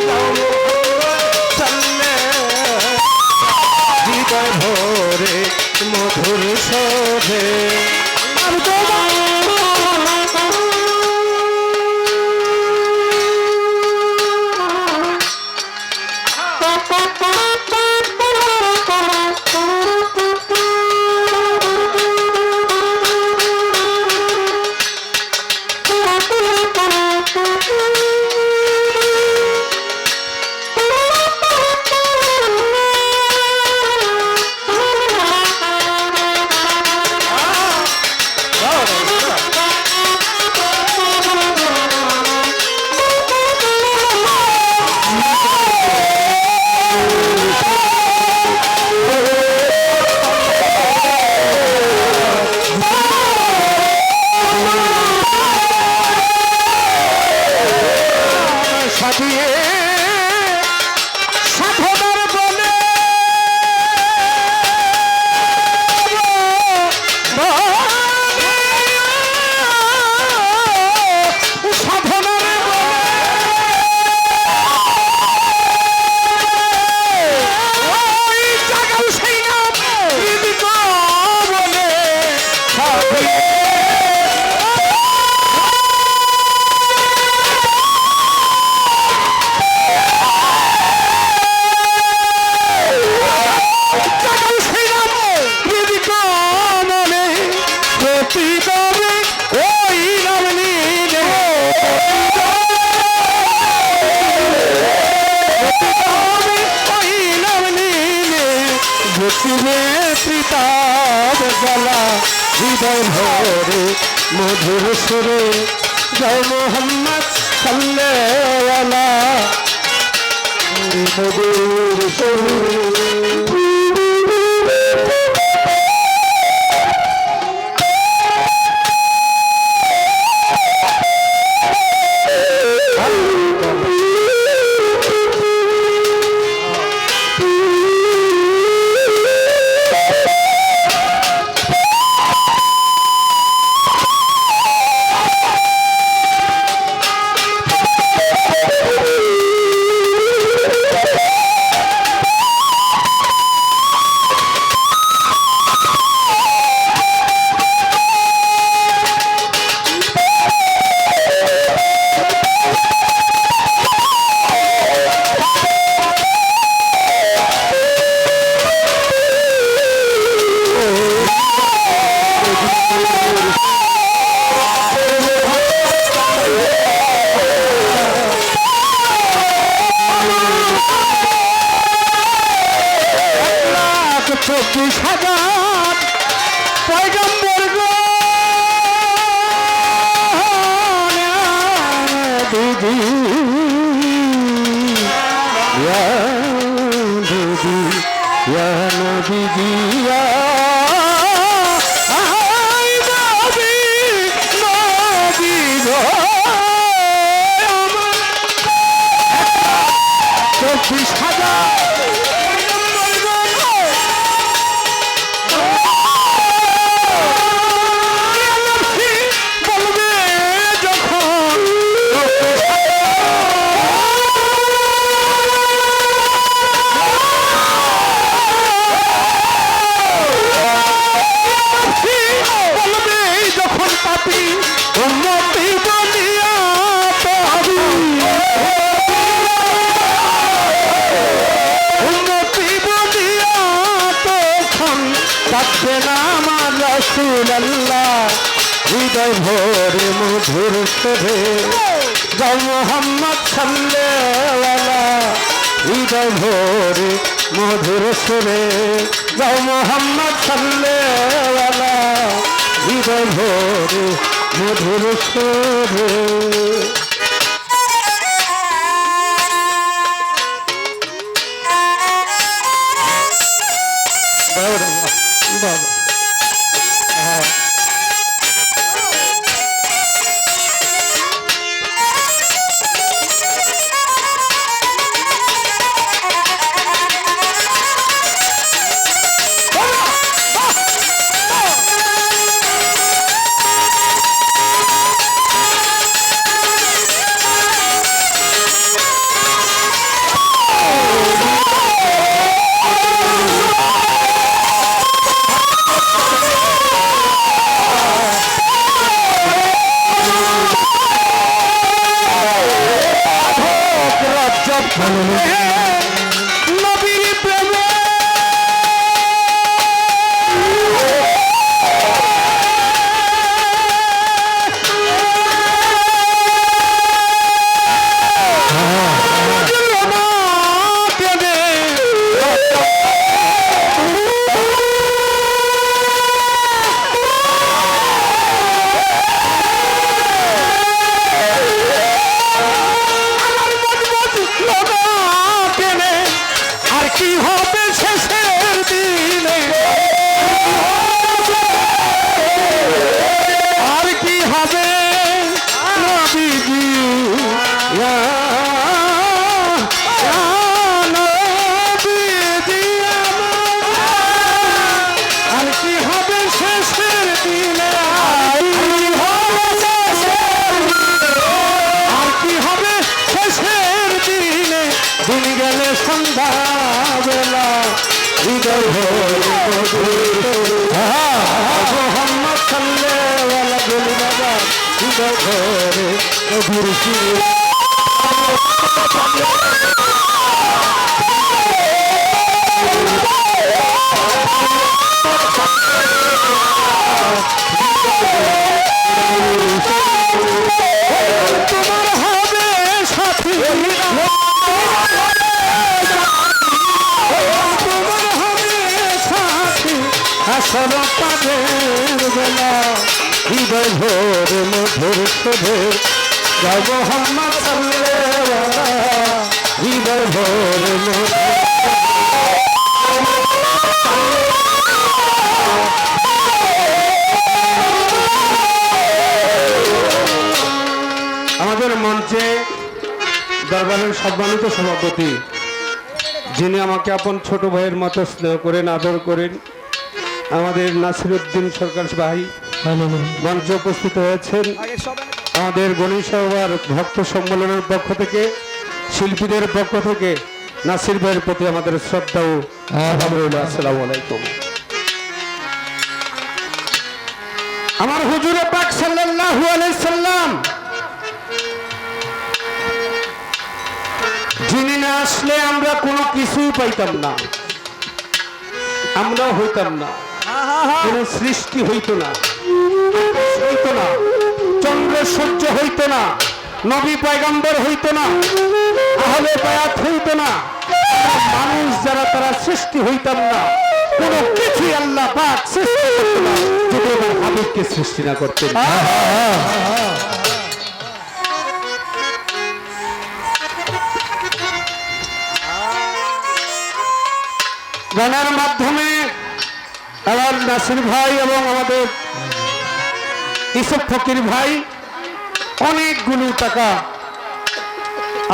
গাও মুহাম্মদ সাল্লাল্লাহু হৃদয় ভরে মধুর সুরে। সাজিয়ে সাধনার বলে সাধনার ওই জাগাও সেই নাম হৃদিত বলে সাজিয়ে ওই নাম নিলে ওই নাম নিলে বসিবে ত্রিতাব গলা হৃদয় ভরে মধুর সুরে জয় মোহাম্মদ সাল্লাল্লাহু মধুর সুরে। 24,000 পয়গম্বর গো দিদি ইয়া দিদি ইয়া নবীজি ইয়া আই নবী নবী গো আমার 24,000 আমার রাসূলুল্লাহ হৃদয় ভরে মধুর সুরে গাও মোহাম্মদ সাল্লাল্লাহ হৃদয় ভরে মধুর সুরে গাও মোহাম্মদ সাল্লাল্লাহ হৃদয় ভরে মধুর সুরে বাবা নবীর প্রেমে কি হবে শেষের দিনে আর কি হবে নবীজি ইয়া নবীজি আর কি হবে শেষের দিনে আর কি হবে শেষের দিনে দিন গেলে সন্ধ্যা বেলা হৃদয় মোহাম্মদ সাল্লাল্লাহু বলি বাবা হৃদয় ভরে মধুর সুরে তোমার হবে সাথী আসল পাদের বেলা হৃদয় ভোর মধুর সুধে গাও মোহাম্মদ সাল্লাল্লাহ হৃদয় ভোর মধুর আমাদের মঞ্চে দরবারের সম্মানিত সভাপতি যিনি আমাকে আপন ছোট ভাইয়ের মতো স্নেহ করেন আদর করেন আমাদের নাসিরউদ্দিন সরকার ভাই মঞ্চে উপস্থিত হয়েছেন আমাদের গণেশ সভার ভক্ত সম্মেলনের পক্ষ থেকে শিল্পীদের পক্ষ থেকে নাসির ভাইয়ের প্রতি আমাদের শ্রদ্ধা ও আদব রইল। আসসালামু আলাইকুম। আমার হুজুর পাক সাল্লাল্লাহু আলাইহি সাল্লাম যিনি না আসলে আমরা কোনো কিছুই পাইতাম না, আমরা হইতাম না, কোন সৃষ্টি হইতো না, চন্দ্র সূর্য হইতো না, নবী পয়গম্বর হইতো না, আহলে বায়াত হইতো না, মানুষ যারা তারা সৃষ্টি হইতাম না। কোনো কিছুই আল্লাহ পাক সৃষ্টি করতে না যদি আমার হাবিবকে সৃষ্টি না করতেন। গানের মাধ্যমে আমার নাসির ভাই এবং আমাদের ইসুফ ফকির ভাই অনেকগুলো টাকা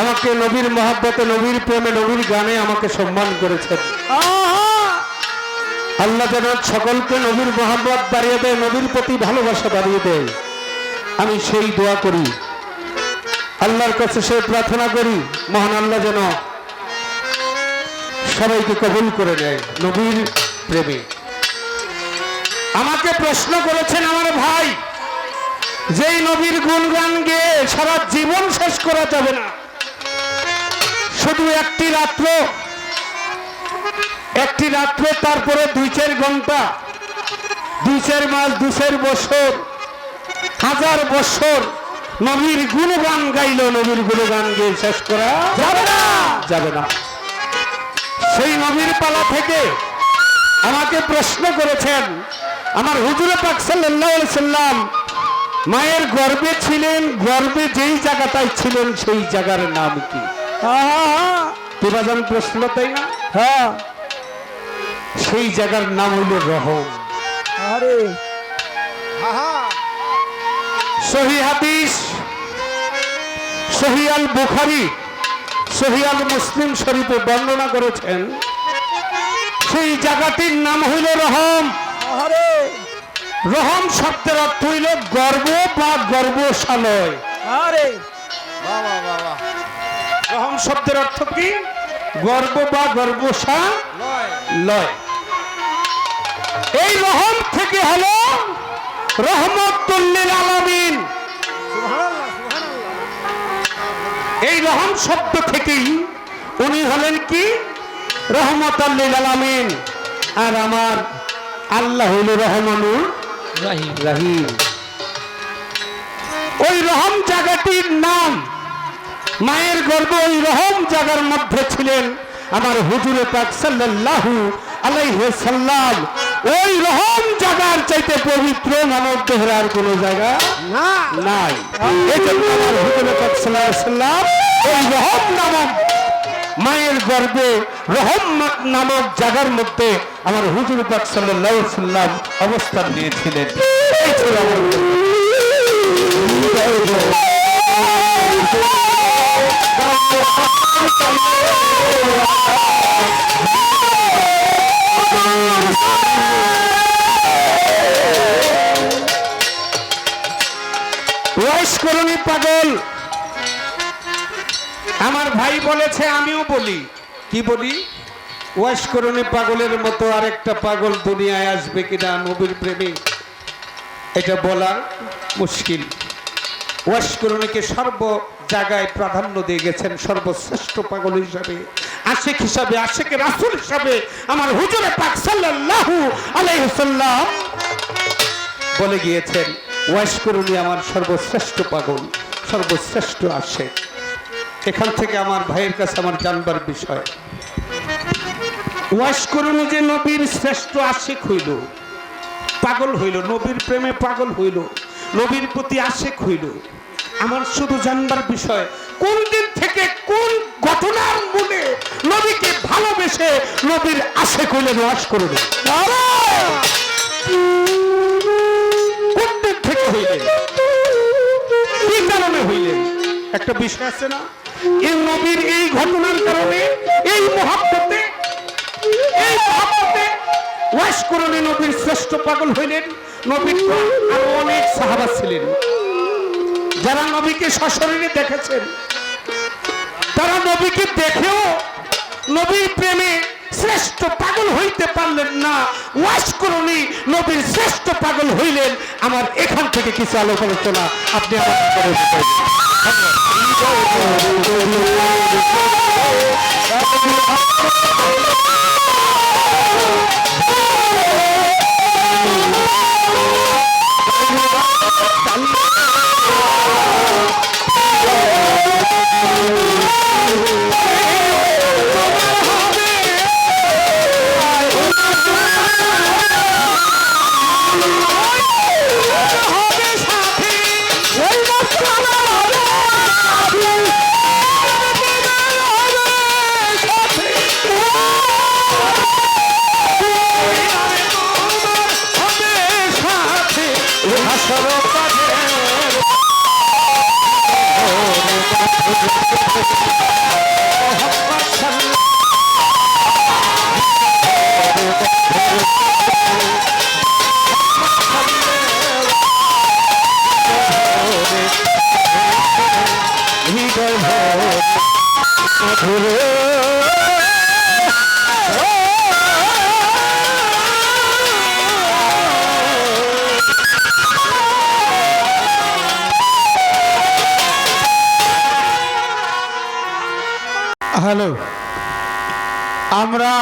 আমাকে নবীর মহাব্বতে, নবীর প্রেমে, নবীর গানে আমাকে সম্মান করেছেন। আল্লাহ যেন সকলকে নবীর মহাব্বত বাড়িয়ে দেয়, নবীর প্রতি ভালোবাসা বাড়িয়ে দেয়, আমি সেই দোয়া করি, আল্লাহর কাছে সেই প্রার্থনা করি, মহান আল্লাহ যেন সবাইকে কবুল করে নেয় নবীর প্রেমে। আমাকে প্রশ্ন করেছেন আমার ভাই, যেই নবীর গুণগান গেয়ে সারা জীবন শেষ করা যাবে না, শুধু একটি রাত্র, তারপরে 2-4 ঘন্টা, 2-4 মাস, 2-4 বছর, 1000 বছর নবীর গুণগান গাইল, নবীর গুণগান গেয়ে শেষ করা যাবে না। সেই নবীর পালা থেকে আমাকে প্রশ্ন করেছেন আমার হুজুর পাক সাল্লাল্লাহু আলাইহি সাল্লাম মায়ের গর্ভে ছিলেন, গর্ভে যেই জায়গাটায় ছিলেন সেই জায়গার নাম কি? কি বাজান প্রশ্ন, তাই না? হ্যাঁ, সেই জায়গার নাম হইল রহম। আরে সহিহ হাদিস, সহিহ আল বুখারী, সহিহ আল মুসলিম শরীফে বর্ণনা করেছেন সেই জায়গাটির নাম হইল রহম। রহম শব্দের অর্থ হইল গর্ব বা গর্ভশালয়। রহম শব্দের অর্থ কি? গর্ব বা গর্ভশালয়। এই রহম থেকে হলো রহমতুল লিল আলামিন। এই রহম শব্দ থেকেই উনি হলেন কি? রহমতুল লিল আলামিন। আর আমার আল্লাহ হইল রহমানুর রহিম। ওই রহম জায়গাটির নাম, মায়ের গর্ভ ওই রহম জায়গার মধ্যে ছিলেন আমার হুজুর পাক সাল্লাল্লাহু আলাইহি সাল্লাম। ওই রহম জায়গার চাইতে পবিত্র মানব দেহের আর কোনো জায়গা নাই। এই জন্য আমার হুজুর পাক সাল্লাল্লাহু আলাইহি সাল্লাম ওই রহম নামক মায়ের গর্ভে রহম নামক জায়গার মধ্যে আমার হুজুর পাক সাল্লাল্লাহু আলাইহি সাল্লাম অবস্থান নিয়েছিলেন। এই ছিল আমার ওয়াইশকরণী পাগল। আমার ভাই বলেছে, আমিও বলি। কি বলি? ওয়াইশকরণী পাগলের মতো আরেকটা পাগল দুনিয়ায় আসবে কিনা নবীর প্রেমে, এটা বলা মুশকিল। ওয়াইশকরণীকে সর্ব জায়গায় প্রাধান্য দিয়ে গেছেন সর্বশ্রেষ্ঠ পাগল হিসাবে, আশিক হিসাবে, আশিক রাসূল হিসাবে আমার হুজুর পাক সাল্লাল্লাহু আলাইহি সাল্লাম বলে গিয়েছেন, ওয়াইশকরণী আমার সর্বশ্রেষ্ঠ পাগল, সর্বশ্রেষ্ঠ আশিক। এখান থেকে আমার ভাইয়ের কাছে আমার জানবার বিষয়, ওয়াইশকরণী যে নবীর শ্রেষ্ঠ আশিক হইল, পাগল হইল, নবীর প্রেমে পাগল হইল, নবীর প্রতি আশিক হইল, আমার শুধু জানবার বিষয় কোন দিন থেকে কোন ঘটনার মূলে নবীকে ভালোবেসে নবীর আশিক হইলেন ওয়াইশকরণী? কোন দিন থেকে হইলেন, কি কারণে হইলেন? একটা বিষয় আছে না, এই নবীর এই ঘটনার কারণে, এই মহব্বতে ওয়াইশকরণী নবীর শ্রেষ্ঠ পাগল হইলেন। নবীর আরো অনেক সাহাবা ছিলেন যারা নবীকে সশরীরে দেখেছেন, তারা নবীকে দেখেও নবীর প্রেমে শ্রেষ্ঠ পাগল হইতে পারলেন না। ওয়াইশকরণী নবীর শ্রেষ্ঠ পাগল হইলেন। আমার এখান থেকে কিছু আলোচনা আপনি আমার হ্যালো, আমরা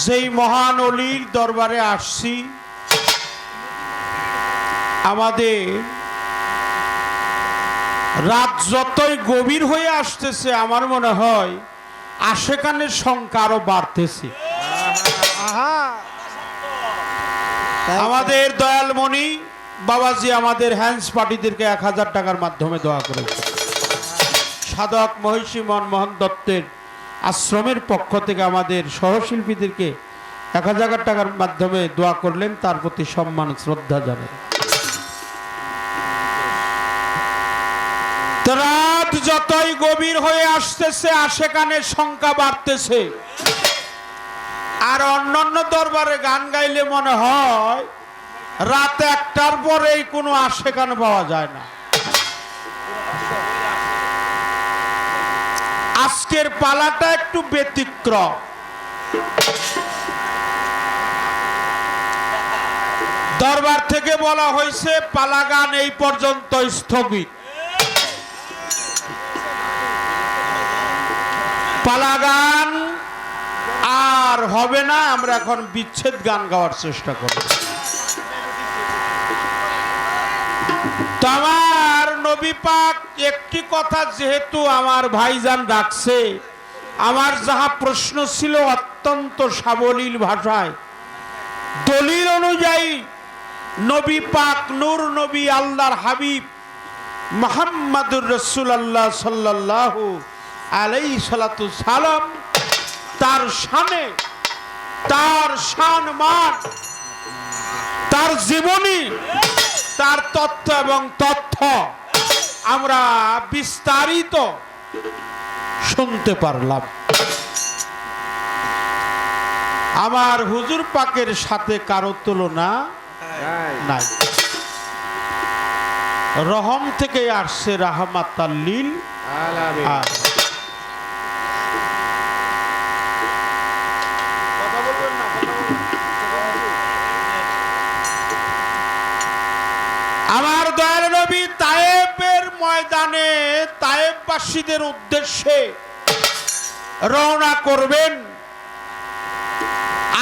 যেই মহান অলির দরবারে আসছি, আমাদের রাত যতই গভীর হয়ে আসতেছে আমার মনে হয় আশেকানের সংখ্যা আরো বাড়তেছে। আমাদের দয়ালমণি বাবাজি আমাদের হ্যান্ডস পার্টিদেরকে 1000 টাকার মাধ্যমে দোয়া করেছে। সাধক মহিষী মনমোহন দত্তের আশ্রমের পক্ষ থেকে আমাদের সহশিল্পীদেরকে 1000 টাকার মাধ্যমে দোয়া করলেন, তার প্রতি সম্মান শ্রদ্ধা জানাই। রাত যতই গভীর হয়ে আসতেছে আশেকানের সংখ্যা বাড়তেছে, আর অন্যান্য দরবারে গান গাইলে মনে হয় রাত 1টার পরেই কোনো আশেকান পাওয়া যায় না। আজকের পালাটা একটু ব্যতিক্রম। দরবার থেকে বলা হয়েছে পালা গান এই পর্যন্ত স্থগিত, পালা গান আর হবে না, আমরা এখন বিচ্ছেদ গান গাওয়ার চেষ্টা করব। তো আমার নবী পাক একটি কথা যেহেতু আমার ভাইজান ডাকছে, আমার যাহা প্রশ্ন ছিল অত্যন্ত সাবলীল ভাষায় দলিল অনুযায়ী নবী পাক নূর নবী আল্লাহর হাবিব মুহাম্মাদুর রাসূলুল্লাহ সাল্লাল্লাহু আলাইহি সাল্লাতু সালাম তার শানে, তার সম্মান, তার জীবনী, তার তত্ত্ব এবং তথ্য আমরা বিস্তারিত শুনতে পারলাম। আমার হুজুর পাকের সাথে কারো তুলনা নাই। রহম থেকে আসছে রাহমাতাল লিল আলামিন। আমার দয়াল নবী তায়েবের ময়দানে তায়েববাসীদের উদ্দেশ্যে রওনা করবেন।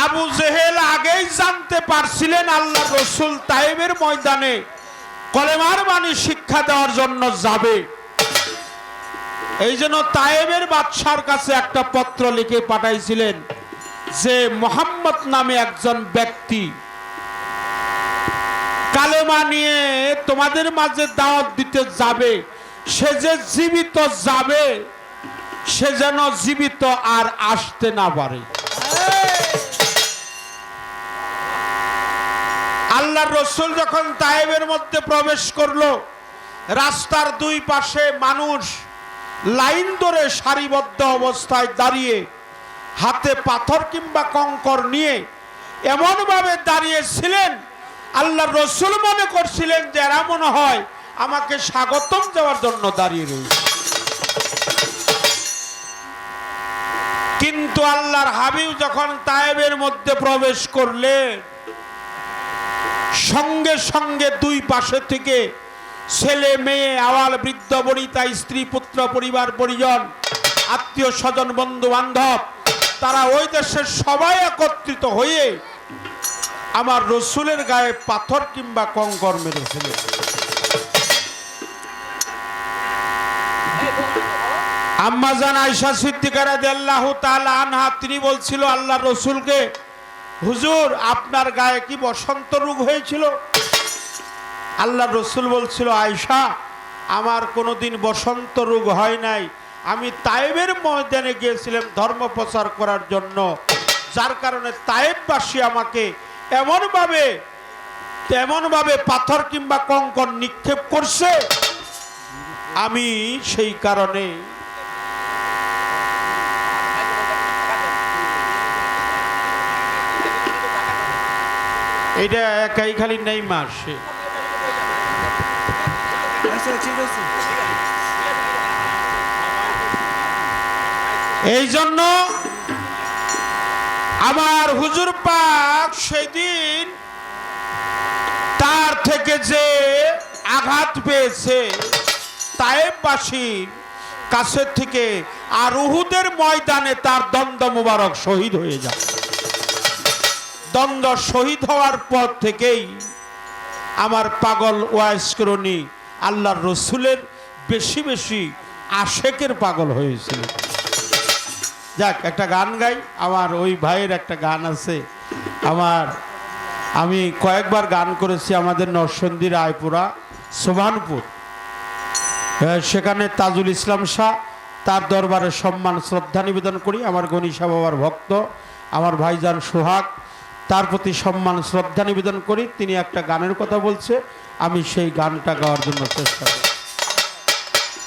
আবু জেহেল আগেই জানতে পারছিলেন আল্লাহ রসুল তায়েবের ময়দানে কলেমার বাণী শিক্ষা দেওয়ার জন্য যাবে। এই জন্য তায়েবের বাদশার কাছে একটা পত্র লিখে পাঠাইছিলেন যে মুহাম্মদ নামে একজন ব্যক্তি কালেমা নিয়ে তোমাদের মাঝে দাওয়াত দিতে যাবে, সে যে জীবিত যাবে সে যেন জীবিত আর আসতে না পারে। আল্লাহর রাসূল যখন তায়েবের মধ্যে প্রবেশ করলো, রাস্তার দুই পাশে মানুষ লাইন ধরে সারিবদ্ধ অবস্থায় দাঁড়িয়ে হাতে পাথর কিংবা কঙ্কর নিয়ে এমন ভাবে দাঁড়িয়েছিলেন, আল্লাহর রাসূল মনে করছিলেন যে এরা মনে হয় আমাকে স্বাগতম দেওয়ার জন্য দাঁড়িয়ে রয়েছে। কিন্তু আল্লাহর হাবিব যখন তায়েবের মধ্যে প্রবেশ করলেন, সঙ্গে সঙ্গে দুই পাশে থেকে ছেলে মেয়ে আওয়াল বৃদ্ধ বনিতা স্ত্রী পুত্র পরিবার পরিজন আত্মীয় স্বজন বন্ধু বান্ধব তারা ওই দেশের সবাই একত্রিত হয়ে আমার রসুলের গায়ে পাথর কিংবা কঙ্কর মেরেছিলেন। আম্মা জান আয়েশা সিদ্দিকা রাদিয়াল্লাহু তাআলা আনহা তিনি বলছিল আল্লাহ রসুলকে, হুজুর আপনার গায়ে কি বসন্ত রোগ হয়েছিল? আল্লাহ রসুল বলছিল, আয়েশা আমার কোনোদিন বসন্ত রোগ হয় নাই, আমি তায়েবের ময়দানে গিয়েছিলাম ধর্ম প্রচার করার জন্য, যার কারণে তায়েববাসী আমাকে এমনভাবে তেমনভাবে পাথর কিংবা কঙ্কর নিক্ষেপ করছে, আমি সেই কারণে এটা একাই খালি নেই মাসে এই জন্য আমার হুজুর পাক সেদিন তার থেকে যে আঘাত পেয়েছে তায়েববাসীর কাছে থেকে, আর উহুদের ময়দানে তার দ্বন্দ্ব মুবারক শহীদ হয়ে যায়। দ্বন্দ্ব শহীদ হওয়ার পর থেকেই আমার পাগল ওয়াইস করণী আল্লাহর রসুলের বেশি বেশি আশেকের পাগল হয়েছিল। যাক, একটা গান গাই। আমার ওই ভাইয়ের একটা গান আছে, আমি কয়েকবার গান করেছি আমাদের নরসন্দী রায়পুরা সোভানপুর, সেখানে তাজুল ইসলাম শাহ তার দরবারে সম্মান শ্রদ্ধা নিবেদন করি। আমার গণিশা বাবার ভক্ত আমার ভাইজান সোহাগ, তার প্রতি সম্মান শ্রদ্ধা নিবেদন করি। তিনি একটা গানের কথা বলছে, আমি সেই গানটা গাওয়ার জন্য চেষ্টা করি।